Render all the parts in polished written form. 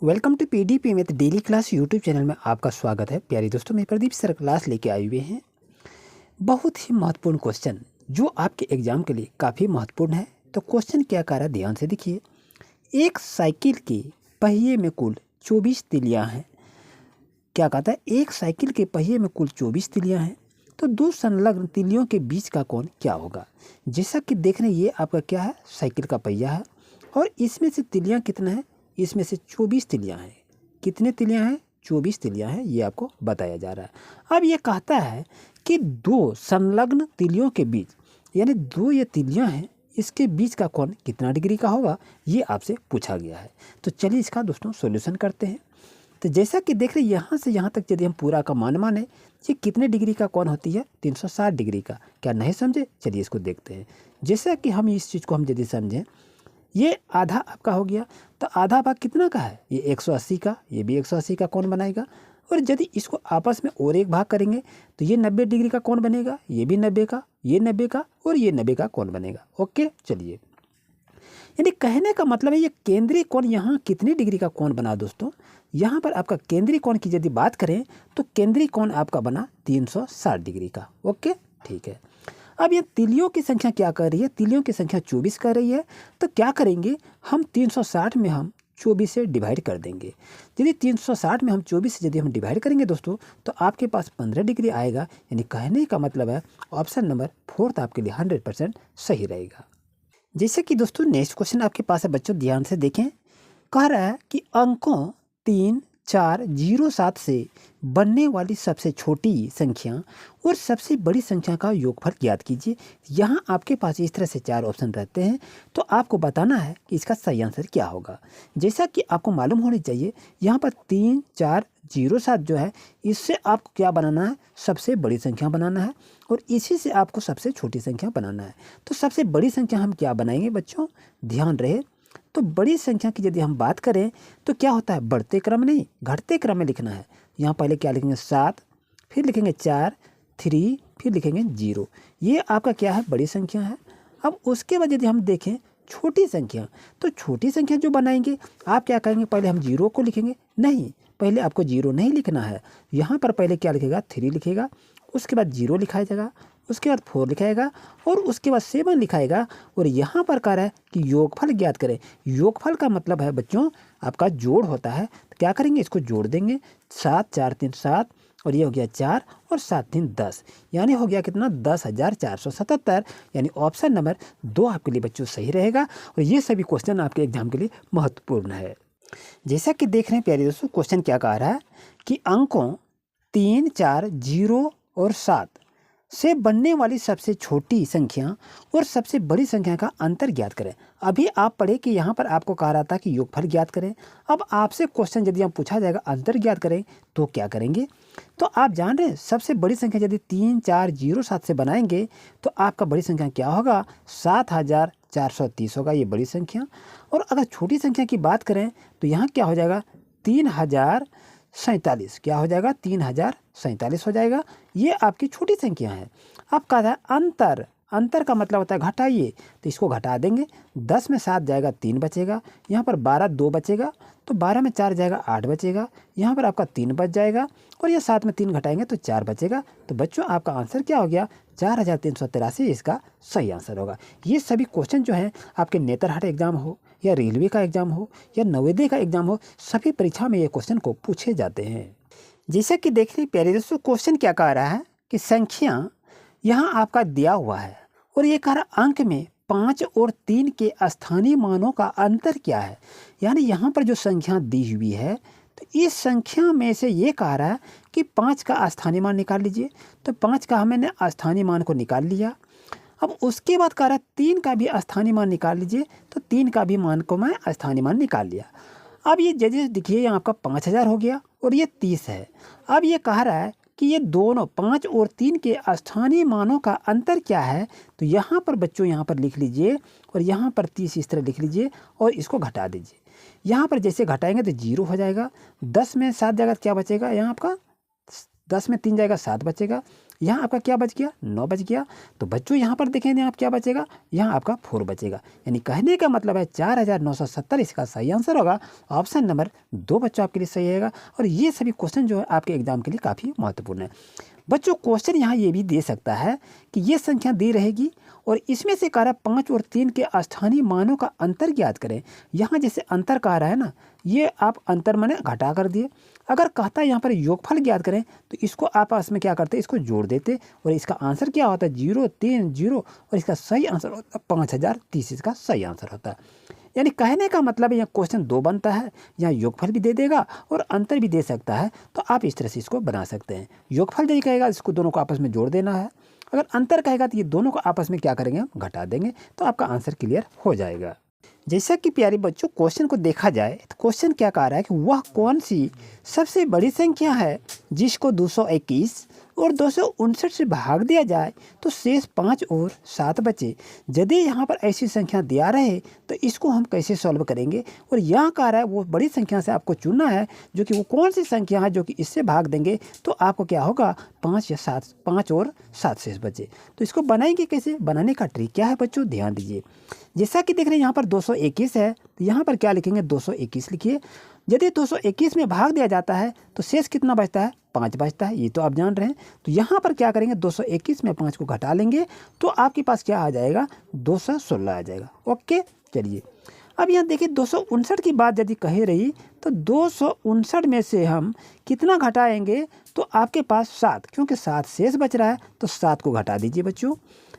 Welcome to PDP में daily class YouTube channel में आपका स्वागत है। प्यारे दोस्तों, मैं प्रदीप सर क्लास लेके आए हुए हैं। बहुत ही महत्वपूर्ण क्वेश्चन जो आपके एग्जाम के लिए काफ़ी महत्वपूर्ण है। तो क्वेश्चन क्या कह रहा है, ध्यान से देखिए। एक साइकिल के पहिए में कुल 24 तिलियाँ हैं। क्या कहता है, एक साइकिल के पहिए में कुल 24 तिलियाँ हैं, तो दो संलग्न तिलियों के बीच का कोण क्या होगा। जैसा कि देख रहे हैं, ये आपका क्या है, साइकिल का पहिया है और इसमें से तिलियाँ कितना है, इसमें से 24 तिलियाँ हैं। कितने तिलियाँ हैं, 24 तिलियाँ हैं, ये आपको बताया जा रहा है। अब ये कहता है कि दो संलग्न तिलियों के बीच, यानी दो ये तिलियाँ हैं, इसके बीच का कोण कितना डिग्री का होगा, ये आपसे पूछा गया है। तो चलिए इसका दोस्तों सॉल्यूशन करते हैं। तो जैसा कि देख रहे हैं, यहाँ से यहाँ तक यदि हम पूरा का मान माने, ये कितने डिग्री का कोण होती है, 360 डिग्री का। क्या नहीं समझे, चलिए इसको देखते हैं। जैसा कि हम इस चीज़ को हम यदि समझें, ये आधा आपका हो गया, तो आधा भाग कितना का है, ये 180 का, ये भी 180 का कोण बनाएगा। और यदि इसको आपस में और एक भाग करेंगे तो ये 90 डिग्री का कोण बनेगा, ये भी 90 का, ये 90 का और ये 90 का कोण बनेगा। ओके, चलिए, यानी कहने का मतलब है ये केंद्रीय कोण यहाँ कितनी डिग्री का कोण बना दोस्तों। यहाँ पर आपका केंद्रीय कोण की यदि बात करें तो केंद्रीय कोण आपका बना 360 डिग्री का। ओके, ठीक है। अब ये तिलियों की संख्या क्या कर रही है, तिलियों की संख्या 24 कर रही है। तो क्या करेंगे हम, 360 में हम 24 से डिवाइड कर देंगे। यदि 360 में हम 24 से यदि हम डिवाइड करेंगे दोस्तों, तो आपके पास 15 डिग्री आएगा। यानी कहने का मतलब है ऑप्शन नंबर 4 आपके लिए 100% सही रहेगा। जैसे कि दोस्तों नेक्स्ट क्वेश्चन आपके पास है बच्चों, ध्यान से देखें। कह रहा है कि अंकों 3, 4, 0, 7 से बनने वाली सबसे छोटी संख्या और सबसे बड़ी संख्या का योगफल ज्ञात कीजिए। यहाँ आपके पास इस तरह से 4 ऑप्शन रहते हैं, तो आपको बताना है कि इसका सही आंसर क्या होगा। जैसा कि आपको मालूम होनी चाहिए, यहाँ पर 3, 4, 0, 7 जो है, इससे आपको क्या बनाना है, सबसे बड़ी संख्या बनाना है और इसी से आपको सबसे छोटी संख्या बनाना है। तो सबसे बड़ी संख्या हम क्या बनाएंगे बच्चों, ध्यान रहे। तो बड़ी संख्या की यदि हम बात करें तो क्या होता है, बढ़ते क्रम नहीं घटते क्रम में लिखना है। यहाँ पहले क्या लिखेंगे, 7, फिर लिखेंगे 4, 3, फिर लिखेंगे 0। ये आपका क्या है, बड़ी संख्या है। अब उसके बाद यदि हम देखें छोटी संख्या, तो छोटी संख्या जो बनाएंगे आप क्या करेंगे, पहले हम 0 को लिखेंगे, नहीं पहले आपको 0 नहीं लिखना है। यहाँ पर पहले क्या लिखेगा, 3 लिखेगा, उसके बाद 0 लिखाया जाएगा, उसके बाद 4 लिखाएगा और उसके बाद 7 लिखाएगा। और यहाँ पर कह रहा है कि योगफल ज्ञात करें। योगफल का मतलब है बच्चों आपका जोड़ होता है। तो क्या करेंगे, इसको जोड़ देंगे, 7, 4, 3, 7 और ये हो गया 4 और 7, 3, 10, यानी हो गया कितना, 10,477। यानी ऑप्शन नंबर 2 आपके लिए बच्चों सही रहेगा। और ये सभी क्वेश्चन आपके एग्जाम के लिए महत्वपूर्ण है। जैसा कि देख रहे हैं प्यारे दोस्तों, क्वेश्चन क्या कह रहा है कि अंकों 3, 4, 0 और 7 से बनने वाली सबसे छोटी संख्या और सबसे बड़ी संख्या का अंतर ज्ञात करें। अभी आप पढ़े कि यहाँ पर आपको कहा रहा था कि योगफल ज्ञात करें। अब आपसे क्वेश्चन यदि हम पूछा जाएगा अंतर ज्ञात करें, तो क्या करेंगे। तो आप जान रहे हैं सबसे बड़ी संख्या यदि 3, 4, 0, 7 से बनाएंगे तो आपका बड़ी संख्या क्या होगा, 7,430 होगा, ये बड़ी संख्या। और अगर छोटी संख्या की बात करें तो यहाँ क्या हो जाएगा, 3,047, क्या हो जाएगा, 3,047 हो जाएगा। ये आपकी छोटी संख्या है। अब कहा था अंतर, अंतर का मतलब होता है घटाइए, तो इसको घटा देंगे। 10 में 7 जाएगा, 3 बचेगा। यहाँ पर 12, 2 बचेगा, तो 12 में 4 जाएगा, 8 बचेगा। यहाँ पर आपका 3 बच जाएगा और ये 7 में 3 घटाएंगे तो 4 बचेगा। तो बच्चों आपका आंसर क्या हो गया, 4,383 इसका सही आंसर होगा। ये सभी क्वेश्चन जो हैं आपके नेतरहाट एग्जाम हो या रेलवे का एग्जाम हो या नवोदय का एग्जाम हो, सभी परीक्षा में ये क्वेश्चन को पूछे जाते हैं। जैसे कि देखिए प्यारे दोस्तों, क्वेश्चन क्या कह रहा है कि संख्या यहाँ आपका दिया हुआ है और ये कह रहा अंक में 5 और 3 के स्थानीय मानों का अंतर क्या है। यानी यहाँ पर जो संख्या दी हुई है, तो इस संख्या में से ये कह रहा है कि 5 का स्थानीय मान निकाल लीजिए। तो 5 का हमने स्थानीय मान को निकाल लिया। अब उसके बाद कह रहा है 3 का भी स्थानीय मान निकाल लीजिए। तो 3 का भी मान को मैं स्थानीय मान निकाल लिया। अब ये जैसे देखिए यहाँ आपका 5,000 हो गया और ये 30 है। अब ये कह रहा है कि ये दोनों 5 और 3 के स्थानीय मानों का अंतर क्या है। तो यहाँ पर बच्चों यहाँ पर लिख लीजिए और यहाँ पर 30 इस तरह लिख लीजिए और इसको घटा दीजिए। यहाँ पर जैसे घटाएंगे तो 0 हो जाएगा। 10 में 7 जाएगा, क्या बचेगा, यहाँ आपका 10 में 3 जाएगा, 7 बचेगा। यहाँ आपका क्या बच गया, 9 बच गया। तो बच्चों यहाँ पर देखेंगे आप क्या बचेगा, यहाँ आपका 4 बचेगा। यानी कहने का मतलब है 4970 इसका सही आंसर होगा। ऑप्शन नंबर 2 बच्चों आपके लिए सही रहेगा। और ये सभी क्वेश्चन जो है आपके एग्जाम के लिए काफ़ी महत्वपूर्ण है। बच्चों क्वेश्चन यहाँ ये भी दे सकता है कि ये संख्या दी रहेगी और इसमें से कह रहा है 5 और 3 के स्थानीय मानों का अंतर ज्ञात करें। यहाँ जैसे अंतर कह रहा है ना, ये आप अंतर माने घटा कर दिए। अगर कहता है यहाँ पर योगफल ज्ञात करें तो इसको आपस में क्या करते, इसको जोड़ देते और इसका आंसर क्या होता है 0 3 0 और इसका सही आंसर होता है 5030 इसका सही आंसर होता है। यानी कहने का मतलब यहाँ क्वेश्चन 2 बनता है, यहाँ योगफल भी दे देगा और अंतर भी दे सकता है। तो आप इस तरह से इसको बना सकते हैं। योगफल यदि कहेगा इसको दोनों को आपस में जोड़ देना है, अगर अंतर कहेगा तो ये दोनों को आपस में क्या करेंगे, हम घटा देंगे। तो आपका आंसर क्लियर हो जाएगा। जैसा कि प्यारे बच्चों क्वेश्चन को देखा जाए तो क्वेश्चन क्या कह रहा है कि वह कौन सी सबसे बड़ी संख्या है जिसको 221 और 259 से भाग दिया जाए तो शेष 5 और 7 बचे। यदि यहाँ पर ऐसी संख्या दिया रहे तो इसको हम कैसे सॉल्व करेंगे। और यहाँ कह रहा है वो बड़ी संख्या से आपको चुनना है जो कि वो कौन सी संख्या है जो कि इससे भाग देंगे तो आपको क्या होगा 5 या 7, 5 और 7 शेष बचे। तो इसको बनाएंगे कैसे, बनाने का ट्रिक क्या है बच्चों, ध्यान दीजिए। जैसा कि देख रहे हैं यहाँ पर 221 है तो यहाँ पर क्या लिखेंगे 221 लिखिए। यदि 221 में भाग दिया जाता है तो शेष कितना बचता है, 5 बचता है, ये तो आप जान रहे हैं। तो यहाँ पर क्या करेंगे 221 में 5 को घटा लेंगे तो आपके पास क्या आ जाएगा 216 आ जाएगा। ओके चलिए अब यहाँ देखिए 259 की बात यदि कही रही तो 259 में से हम कितना घटाएंगे तो आपके पास 7, क्योंकि 7 शेष बच रहा है तो 7 को घटा दीजिए बच्चों।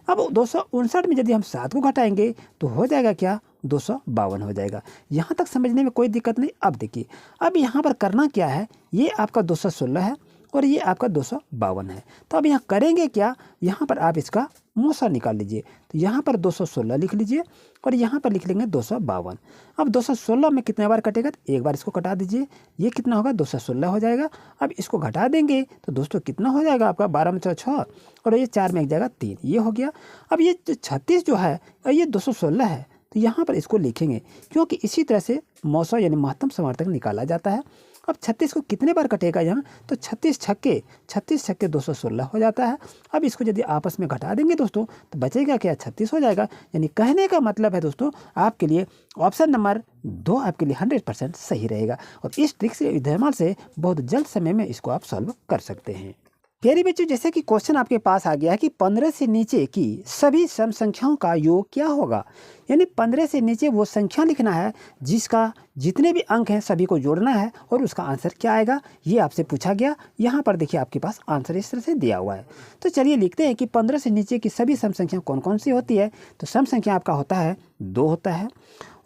अब 259 में यदि हम 7 को घटाएंगे तो हो जाएगा क्या 252 हो जाएगा। यहाँ तक समझने में कोई दिक्कत नहीं। अब देखिए अब यहाँ पर करना क्या है, ये आपका 216 है और ये आपका 252 है। तो अब यहाँ करेंगे क्या, यहाँ पर आप इसका मूसा निकाल लीजिए। तो यहाँ पर 216 लिख लीजिए और यहाँ पर लिख लेंगे 252। अब 216 में कितने बार कटेगा, तो एक बार इसको कटा दीजिए, ये कितना होगा 216 हो जाएगा। अब इसको घटा देंगे तो दोस्तों कितना हो जाएगा आपका 12 में 6 और ये 4 में एक जाएगा 3, ये हो गया। अब ये 36 जो है ये 216 है तो यहाँ पर इसको लिखेंगे क्योंकि इसी तरह से मौसा यानी महत्तम समार्थक निकाला जाता है। अब 36 को कितने बार कटेगा यहाँ, तो 36 छक्के 216 हो जाता है। अब इसको यदि आपस में घटा देंगे दोस्तों तो बचेगा क्या 36 हो जाएगा। यानी कहने का मतलब है दोस्तों आपके लिए ऑप्शन नंबर 2 आपके लिए 100% सही रहेगा। और इस ट्रिक से इस्तेमाल से बहुत जल्द समय में इसको आप सॉल्व कर सकते हैं। प्यारे बच्चों जैसे कि क्वेश्चन आपके पास आ गया है कि 15 से नीचे की सभी सम संख्याओं का योग क्या होगा। यानी 15 से नीचे वो संख्या लिखना है जिसका जितने भी अंक हैं सभी को जोड़ना है और उसका आंसर क्या आएगा, ये आपसे पूछा गया। यहाँ पर देखिए आपके पास आंसर इस तरह से दिया हुआ है। तो चलिए लिखते हैं कि 15 से नीचे की सभी सम संख्या कौन कौन सी होती है। तो सम संख्या आपका होता है 2 होता है।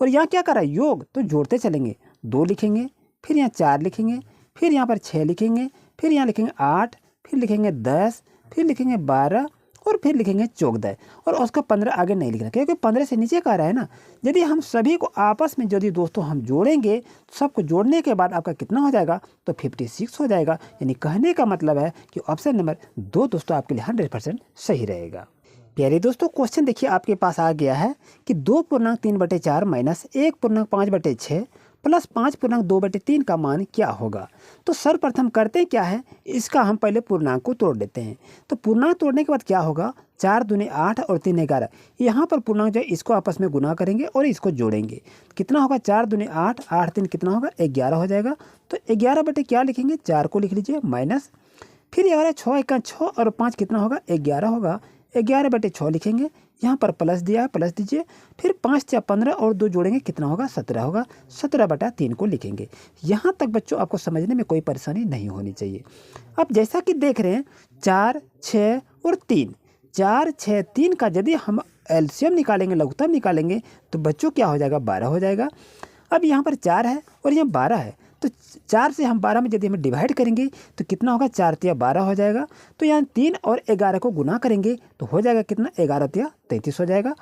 और यहाँ क्या करा योग, तो जोड़ते चलेंगे, 2 लिखेंगे, फिर यहाँ 4 लिखेंगे, फिर यहाँ पर 6 लिखेंगे, फिर यहाँ लिखेंगे 8, फिर लिखेंगे 10, फिर लिखेंगे 12 और फिर लिखेंगे 14। और उसका 15 आगे नहीं लिखना क्योंकि 15 से नीचे का रहा है ना। यदि हम सभी को आपस में यदि दोस्तों हम जोड़ेंगे, सबको जोड़ने के बाद आपका कितना हो जाएगा, तो 56 हो जाएगा। यानी कहने का मतलब है कि ऑप्शन नंबर 2 दोस्तों आपके लिए 100% सही रहेगा। प्यारे दोस्तों क्वेश्चन देखिए आपके पास आ गया है कि 2.3/4 माइनस 1.5/6 प्लस 5.2/3 का मान क्या होगा। तो सर्वप्रथम करते क्या है, इसका हम पहले पूर्णांक को तोड़ लेते हैं। तो पूर्णांक तोड़ने के बाद क्या होगा, 4 दूनी 8 और 3 11। यहाँ पर पूर्णांक जो है इसको आपस में गुना करेंगे और इसको जोड़ेंगे। कितना होगा 4 दूनी 8, 8 3 कितना होगा 11 हो जाएगा। तो 11 बटे क्या लिखेंगे, 4 को लिख लीजिए माइनस, फिर 11 6 1 6 और 5 कितना होगा 11 होगा। 11 बटे 6 लिखेंगे, यहाँ पर प्लस दिया है प्लस दीजिए, फिर 5 या 15 और 2 जोड़ेंगे कितना होगा 17 होगा। 17/3 को लिखेंगे। यहाँ तक बच्चों आपको समझने में कोई परेशानी नहीं होनी चाहिए। अब जैसा कि देख रहे हैं 4 6 और 3, 4 6 3 का यदि हम एलसीएम निकालेंगे, लघुत्तम निकालेंगे तो बच्चों क्या हो जाएगा 12 हो जाएगा। अब यहाँ पर 4 है और यहाँ 12 है तो 4 से हम 12 में यदि हम डिवाइड करेंगे तो कितना होगा 4 तिया 12 हो जाएगा। तो यहाँ 3 और 11 को गुना करेंगे तो हो जाएगा कितना 11 तिया 33 हो जाएगा।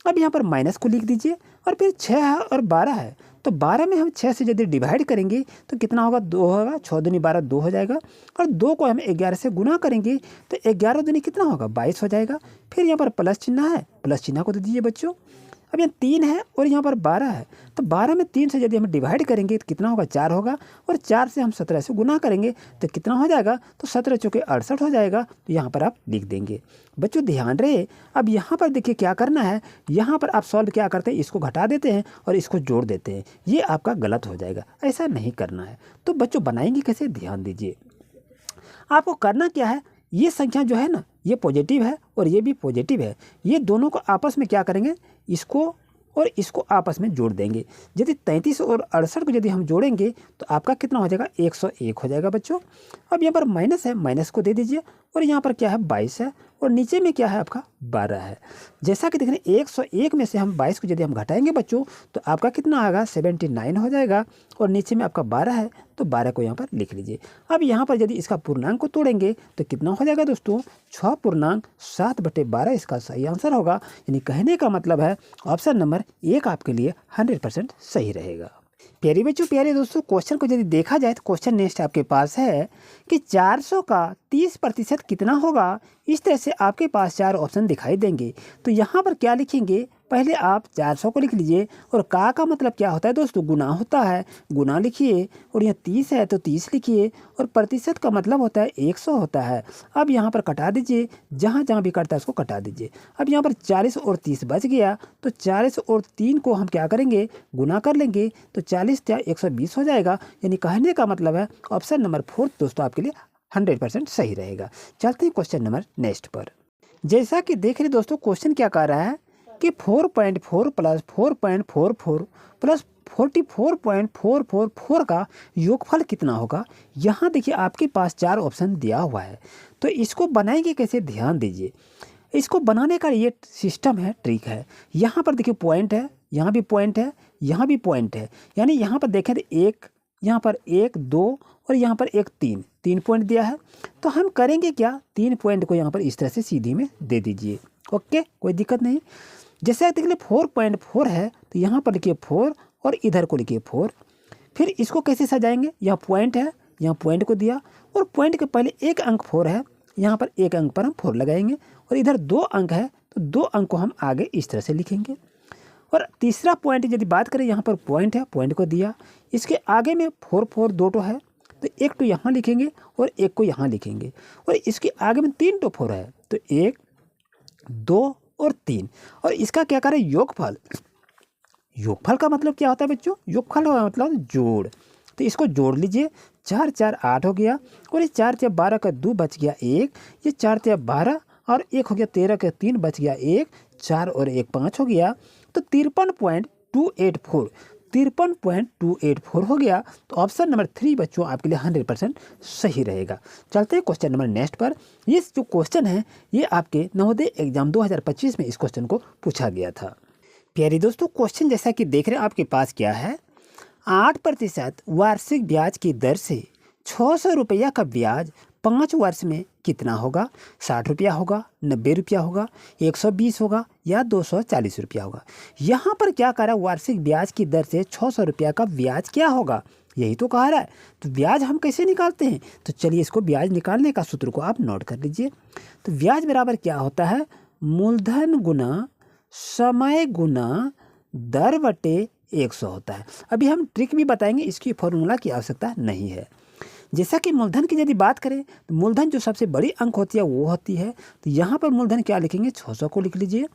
अब यहाँ पर माइनस को लिख दीजिए और फिर 6 है और 12 है तो 12 में हम 6 से यदि डिवाइड करेंगे तो कितना होगा 2 होगा। 6 दूनी 12 2 हो जाएगा और 2 को हम 11 से गुना करेंगे तो 11 दूनी कितना होगा 22 हो जाएगा। फिर यहाँ पर प्लस चिन्ह है, प्लस चिन्ह को दे दीजिए बच्चों। अब यहाँ 3 है और यहाँ पर 12 है, तो 12 में 3 से यदि हम डिवाइड करेंगे तो कितना होगा, 4 होगा, और 4 से हम 17 से गुना करेंगे तो कितना हो जाएगा, तो 17 चौके 68 हो जाएगा। तो यहाँ पर आप लिख देंगे। बच्चों ध्यान रहे, अब यहाँ पर देखिए क्या करना है, यहाँ पर आप सॉल्व क्या करते हैं, इसको घटा देते हैं और इसको जोड़ देते हैं, ये आपका गलत हो जाएगा, ऐसा नहीं करना है। तो बच्चों बनाएंगे कैसे, ध्यान दीजिए। आपको करना क्या है, ये संख्या जो है ना, ये पॉजिटिव है और ये भी पॉजिटिव है, ये दोनों को आपस में क्या करेंगे, इसको और इसको आपस में जोड़ देंगे। यदि 33 और 68 को यदि हम जोड़ेंगे तो आपका कितना हो जाएगा, 101 हो जाएगा बच्चों। अब यहाँ पर माइनस है, माइनस को दे दीजिए, और यहाँ पर क्या है, 22 है, और नीचे में क्या है आपका 12 है। जैसा कि देख रहे हैं 101 में से हम 22 को यदि हम घटाएंगे बच्चों तो आपका कितना आएगा, 79 हो जाएगा, और नीचे में आपका 12 है, तो 12 को यहाँ पर लिख लीजिए। अब यहाँ पर यदि इसका पूर्णांक को तोड़ेंगे तो कितना हो जाएगा दोस्तों, 6.7/12 इसका सही आंसर होगा। यानी कहने का मतलब है ऑप्शन नंबर 1 आपके लिए 100% सही रहेगा। प्यारे बच्चों, प्यारे दोस्तों, क्वेश्चन को यदि देखा जाए तो क्वेश्चन नेक्स्ट आपके पास है कि 400 का 30% कितना होगा। इस तरह से आपके पास 4 ऑप्शन दिखाई देंगे। तो यहाँ पर क्या लिखेंगे, पहले आप 400 को लिख लीजिए, और का मतलब क्या होता है दोस्तों, गुना होता है, गुना लिखिए, और यहाँ 30 है तो 30 लिखिए, और प्रतिशत का मतलब होता है 100 होता है। अब यहाँ पर कटा दीजिए, जहाँ जहाँ भी कटता है उसको कटा दीजिए। अब यहाँ पर 40 और 30 बच गया, तो 40 और 3 को हम क्या करेंगे, गुना कर लेंगे, तो 40 या 120 हो जाएगा। यानी कहने का मतलब है ऑप्शन नंबर 4 दोस्तों आपके लिए 100% सही रहेगा। चलते हैं क्वेश्चन नंबर नेक्स्ट पर। जैसा कि देख रहे दोस्तों, क्वेश्चन क्या कह रहा है कि 4.4 प्लस 4.44 प्लस 44.444 का योगफल कितना होगा। यहाँ देखिए आपके पास 4 ऑप्शन दिया हुआ है, तो इसको बनाएंगे कैसे, ध्यान दीजिए। इसको बनाने का ये सिस्टम है, ट्रिक है। यहाँ पर देखिए पॉइंट है, यहाँ भी पॉइंट है, यहाँ भी पॉइंट है, यानी यहाँ पर देखें तो एक, यहाँ पर 1 2 और यहाँ पर 1 3 पॉइंट दिया है। तो हम करेंगे क्या, 3 पॉइंट को यहाँ पर इस तरह से सीधी में दे दीजिए। ओके, कोई दिक्कत नहीं। जैसे देख लीजिए 4.4 है, तो यहाँ पर लिखिए 4 और इधर को लिखिए 4। फिर इसको कैसे सजाएंगे, यहाँ पॉइंट है, यहाँ पॉइंट को दिया, और पॉइंट के पहले एक अंक 4 है, यहाँ पर एक अंक पर हम 4 लगाएंगे, और इधर 2 अंक है तो 2 अंक को हम आगे इस तरह से लिखेंगे। और तीसरा पॉइंट यदि बात करें, यहाँ पर पॉइंट है, पॉइंट को दिया, इसके आगे में 4 4 2 टो है, तो एक तो यहाँ लिखेंगे और एक को यहाँ लिखेंगे, और इसके आगे में 3 टो 4 है, तो 1 2 और 3, और इसका क्या करें, योगफल। योगफल का मतलब क्या होता है बच्चों, योगफल का मतलब जोड़। तो इसको जोड़ लीजिए, 4 4 8 हो गया, और ये 4 4 12 का 2 बच गया 1, ये 4 4 12 और 1 हो गया 13 का 3 बच गया 1, 4 और 1 5 हो गया, तो 53.284 हो गया। तो ऑप्शन नंबर 3 बच्चों आपके लिए 100% सही रहेगा। चलते हैं क्वेश्चन नंबर नेक्स्ट पर। ये जो क्वेश्चन है ये आपके नवोदय एग्जाम 2025 में इस क्वेश्चन को पूछा गया था। प्यारे दोस्तों, क्वेश्चन जैसा कि देख रहे हैं आपके पास क्या है, 8% वार्षिक ब्याज की दर से 600 रुपया का ब्याज 5 वर्ष में कितना होगा। 60 रुपया होगा, 90 रुपया होगा, 120 होगा या 240 रुपया होगा। यहाँ पर क्या कह रहा है, वार्षिक ब्याज की दर से 600 रुपया का ब्याज क्या होगा, यही तो कह रहा है। तो ब्याज हम कैसे निकालते हैं, तो चलिए इसको ब्याज निकालने का सूत्र को आप नोट कर लीजिए। तो ब्याज बराबर क्या होता है, मूलधन गुना समय गुना दर बटे 100 होता है। अभी हम ट्रिक भी बताएंगे, इसकी फॉर्मूला की आवश्यकता नहीं है। जैसा कि मूलधन की यदि बात करें तो मूलधन जो सबसे बड़ी अंक होती है वो होती है, तो यहाँ पर मूलधन क्या लिखेंगे, 600 को लिख लीजिए।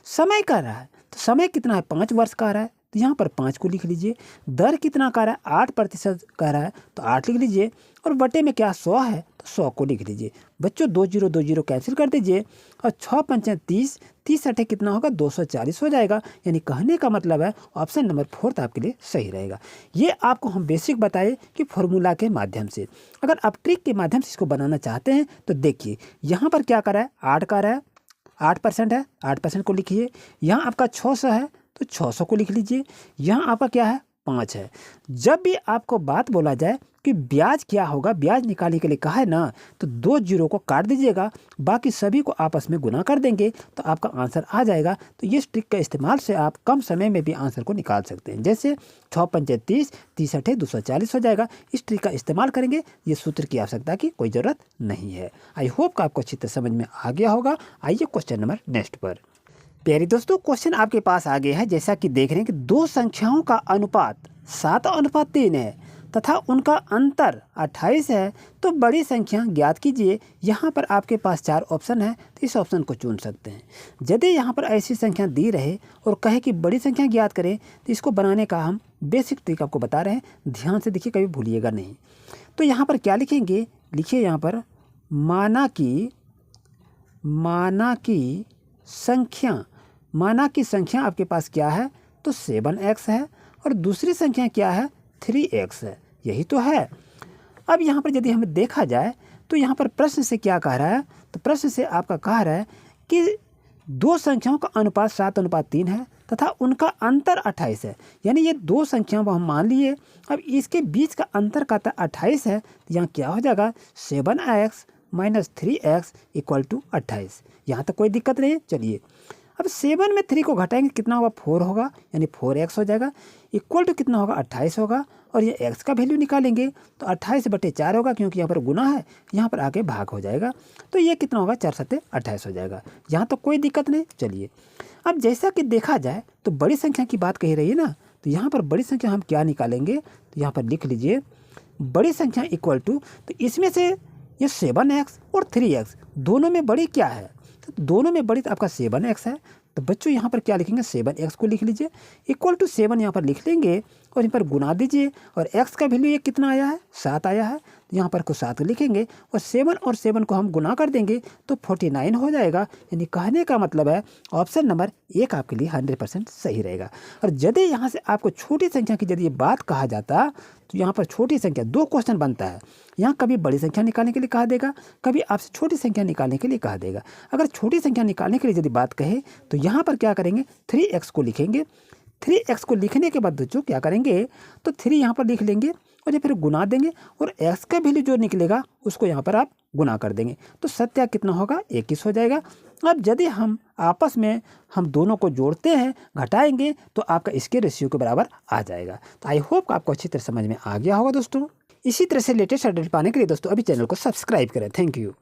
समय कह रहा है तो समय कितना है, 5 वर्ष कह रहा है, तो यहाँ पर 5 को लिख लीजिए। दर कितना कह रहा है, 8% कह रहा है, तो 8 लिख लीजिए, और बटे में क्या 100 है तो 100 को लिख लीजिए। बच्चों 2 0 2 0 कैंसिल कर दीजिए, और 6 5 30 30 अठे कितना होगा, 240 हो जाएगा। यानी कहने का मतलब है ऑप्शन नंबर 4 आपके लिए सही रहेगा। ये आपको हम बेसिक बताए कि फॉर्मूला के माध्यम से। अगर आप ट्रिक के माध्यम से इसको बनाना चाहते हैं तो देखिए यहाँ पर क्या कर रहा है, 8 का रहा है, 8% है, 8% को लिखिए। यहाँ आपका 600 है तो 600 को लिख लीजिए। यहाँ आपका क्या है, 5 है। जब भी आपको बात बोला जाए कि ब्याज क्या होगा, ब्याज निकालने के लिए कहा है ना, तो 2 0 को काट दीजिएगा, बाकी सभी को आपस में गुना कर देंगे तो आपका आंसर आ जाएगा। तो ये ट्रिक का इस्तेमाल से आप कम समय में भी आंसर को निकाल सकते हैं। जैसे 6 5 30 30 अठे 240 हो जाएगा। इस ट्रिक का इस्तेमाल करेंगे, ये सूत्र की आवश्यकता की कोई ज़रूरत नहीं है। आई होप का आपको अच्छी तरह समझ में आ गया होगा। आइए क्वेश्चन नंबर नेक्स्ट पर। प्यारे दोस्तों, क्वेश्चन आपके पास आ गया है। जैसा कि देख रहे हैं कि दो संख्याओं का अनुपात 7:3 है तथा उनका अंतर 28 है, तो बड़ी संख्या ज्ञात कीजिए। यहाँ पर आपके पास 4 ऑप्शन है, तो इस ऑप्शन को चुन सकते हैं। यदि यहाँ पर ऐसी संख्या दी रहे और कहे कि बड़ी संख्या ज्ञात करें, तो इसको बनाने का हम बेसिक ट्रिक आपको बता रहे हैं। ध्यान से देखिए, कभी भूलिएगा नहीं। तो यहाँ पर क्या लिखेंगे, लिखिए यहाँ पर माना की संख्या आपके पास क्या है, तो 7x है और दूसरी संख्या क्या है, 3x है। यही तो है। अब यहाँ पर यदि हमें देखा जाए तो यहाँ पर प्रश्न से क्या कह रहा है, तो प्रश्न से आपका कह रहा है कि दो संख्याओं का अनुपात 7:3 है तथा उनका अंतर 28 है। यानी ये दो संख्याओं को हम मान लिए। अब इसके बीच का अंतर का 28 है, तो यहाँ क्या हो जाएगा, 7x - 3x = 28। यहाँ तक कोई दिक्कत नहीं है। चलिए, अब 7 में 3 को घटाएंगे, कितना होगा, 4 होगा, यानी 4x हो जाएगा। इक्वल टू कितना होगा, 28 होगा। और ये x का वैल्यू निकालेंगे तो 28/4 होगा, क्योंकि यहाँ पर गुना है, यहाँ पर आके भाग हो जाएगा। तो ये कितना होगा, 4 × 7 = 28 हो जाएगा। यहाँ तो कोई दिक्कत नहीं। चलिए, अब जैसा कि देखा जाए तो बड़ी संख्या की बात कही रही है ना, तो यहाँ पर बड़ी संख्या हम क्या निकालेंगे, तो यहाँ पर लिख लीजिए बड़ी संख्या इक्वल टू, तो इसमें से ये 7x और 3x दोनों में बड़ी क्या है, तो दोनों में बड़ी तो आपका 7x है। तो बच्चों यहाँ पर क्या लिखेंगे, 7x को लिख लीजिए, इक्वल टू 7 यहाँ पर लिख लेंगे और यहाँ पर गुना दीजिए। और x का वैल्यू ये कितना आया है, 7 आया है, तो यहाँ पर को 7 लिखेंगे और 7 को हम गुना कर देंगे तो 49 हो जाएगा। यानी कहने का मतलब है ऑप्शन नंबर 1 आपके लिए 100% सही रहेगा। और यदि यहाँ से आपको छोटी संख्या की यदि ये बात कहा जाता, तो यहाँ पर छोटी संख्या 2 क्वेश्चन बनता है। यहाँ कभी बड़ी संख्या निकालने के लिए कहा देगा, कभी आपसे छोटी संख्या निकालने के लिए कहा देगा। अगर छोटी संख्या निकालने के लिए यदि बात कहे, तो यहाँ पर क्या करेंगे, 3x को लिखेंगे। 3x को लिखने के बाद बच्चों क्या करेंगे, तो 3 यहाँ पर लिख लेंगे और ये फिर गुना देंगे और x का वैल्यू जो निकलेगा उसको यहाँ पर आप गुना कर देंगे, तो सत्या कितना होगा, 21 हो जाएगा। अब यदि हम आपस में हम दोनों को जोड़ते हैं, घटाएंगे, तो आपका इसके रेशियो के बराबर आ जाएगा। तो आई होप आपको अच्छी तरह समझ में आ गया होगा दोस्तों। इसी तरह से लेटेस्ट अपडेट पाने के लिए दोस्तों अभी चैनल को सब्सक्राइब करें। Thank you.